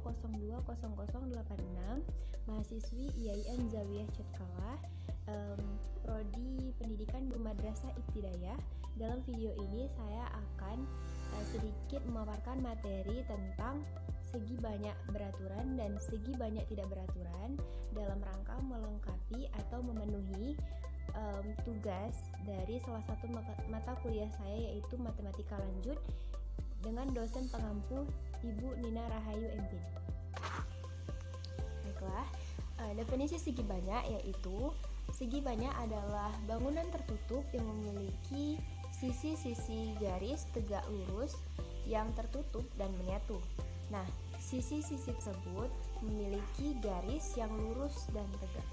020086 mahasiswi IAIN Zawiyah Cetkalah, Prodi Pendidikan Madrasah Ibtidaiyah. Dalam video ini saya akan sedikit memaparkan materi tentang segi banyak beraturan dan segi banyak tidak beraturan dalam rangka melengkapi atau memenuhi tugas dari salah satu mata kuliah saya, yaitu Matematika Lanjut dengan dosen pengampu Ibu Nina Rahayu MP. Baiklah, definisi segi banyak yaitu segi banyak adalah bangunan tertutup yang memiliki sisi-sisi garis tegak lurus yang tertutup dan menyatu. Nah, sisi-sisi tersebut memiliki garis yang lurus dan tegak.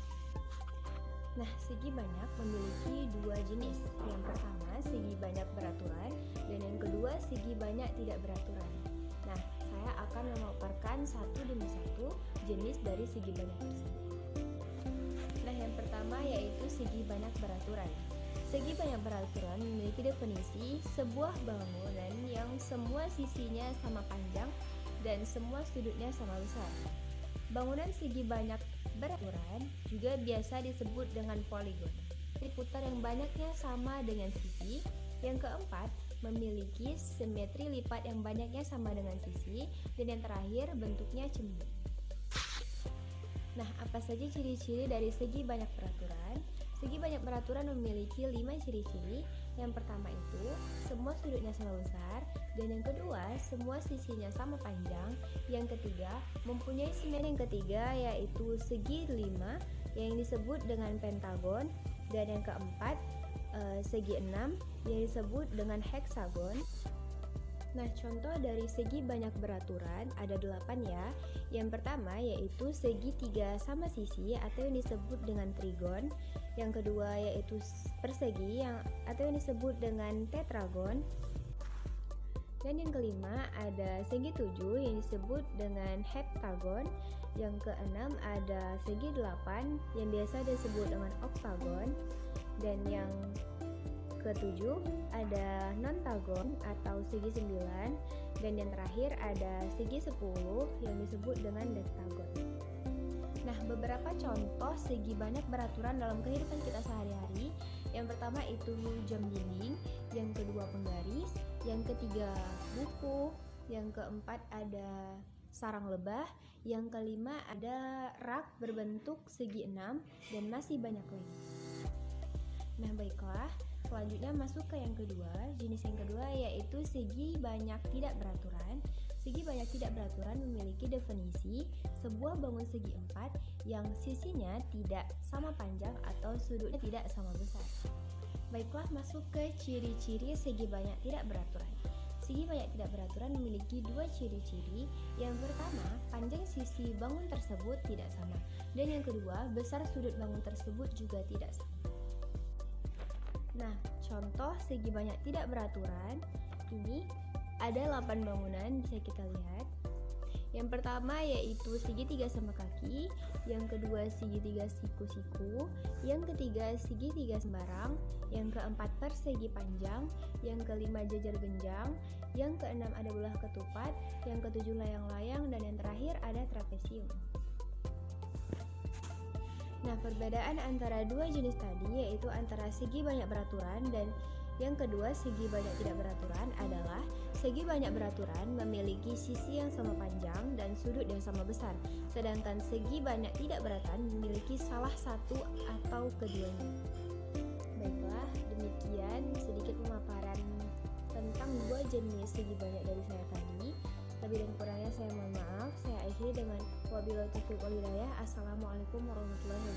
Nah, segi banyak memiliki dua jenis. Yang pertama, segi banyak beraturan, dan yang kedua, segi banyak tidak beraturan. Nah, saya akan memaparkan satu demi satu jenis dari segi banyak tersebut. Nah, yang pertama yaitu segi banyak beraturan. Segi banyak beraturan memiliki definisi sebuah bangunan yang semua sisinya sama panjang dan semua sudutnya sama besar. Bangunan segi banyak beraturan juga biasa disebut dengan poligon. Diputar yang banyaknya sama dengan sisi. Yang keempat, memiliki simetri lipat yang banyaknya sama dengan sisi. Dan yang terakhir, bentuknya cembung. Nah, apa saja ciri-ciri dari segi banyak beraturan? Segi banyak beraturan memiliki 5 ciri-ciri. Yang pertama itu, semua sudutnya sama besar. Dan yang kedua, semua sisinya sama panjang. Yang ketiga, mempunyai simetri. Yang ketiga yaitu segi 5 yang disebut dengan pentagon. Dan yang keempat, segi 6 yang disebut dengan heksagon. Nah, contoh dari segi banyak beraturan ada 8 ya. Yang pertama yaitu segi 3 sama sisi atau yang disebut dengan trigon. Yang kedua yaitu persegi atau yang disebut dengan tetragon. Dan yang kelima ada segi 7 yang disebut dengan heptagon. Yang keenam ada segi 8 yang biasa disebut dengan oktagon. Dan yang ketujuh ada nontagon atau segi 9, dan yang terakhir ada segi 10 yang disebut dengan dektagon. Nah, beberapa contoh segi banyak beraturan dalam kehidupan kita sehari-hari. Yang pertama itu jam dinding, yang kedua penggaris, yang ketiga buku, yang keempat ada sarang lebah, yang kelima ada rak berbentuk segi 6, dan masih banyak lagi. Nah, baiklah, selanjutnya masuk ke yang kedua. Jenis yang kedua yaitu segi banyak tidak beraturan. Segi banyak tidak beraturan memiliki definisi sebuah bangun segi 4 yang sisinya tidak sama panjang atau sudutnya tidak sama besar. Baiklah, masuk ke ciri-ciri segi banyak tidak beraturan. Segi banyak tidak beraturan memiliki dua ciri-ciri. Yang pertama, panjang sisi bangun tersebut tidak sama. Dan yang kedua, besar sudut bangun tersebut juga tidak sama. Nah, contoh segi banyak tidak beraturan ini ada 8 bangunan, bisa kita lihat. Yang pertama yaitu segi 3 sama kaki, yang kedua segi 3 siku-siku, yang ketiga segi 3 sembarang, yang keempat persegi panjang, yang kelima jajar genjang, yang keenam ada belah ketupat, yang ketujuh layang-layang, dan yang terakhir ada trapesium. Nah, perbedaan antara dua jenis tadi yaitu antara segi banyak beraturan dan yang kedua segi banyak tidak beraturan adalah segi banyak beraturan memiliki sisi yang sama panjang dan sudut yang sama besar, sedangkan segi banyak tidak beraturan memiliki salah satu atau keduanya. Baiklah, demikian sedikit pemaparan tentang dua jenis segi banyak dari saya tadi. Lebih dan kurangnya saya mohon maaf. Saya akhiri dengan wabillahi taufiq wal hidayah. Assalamualaikum warahmatullahi wabarakatuh.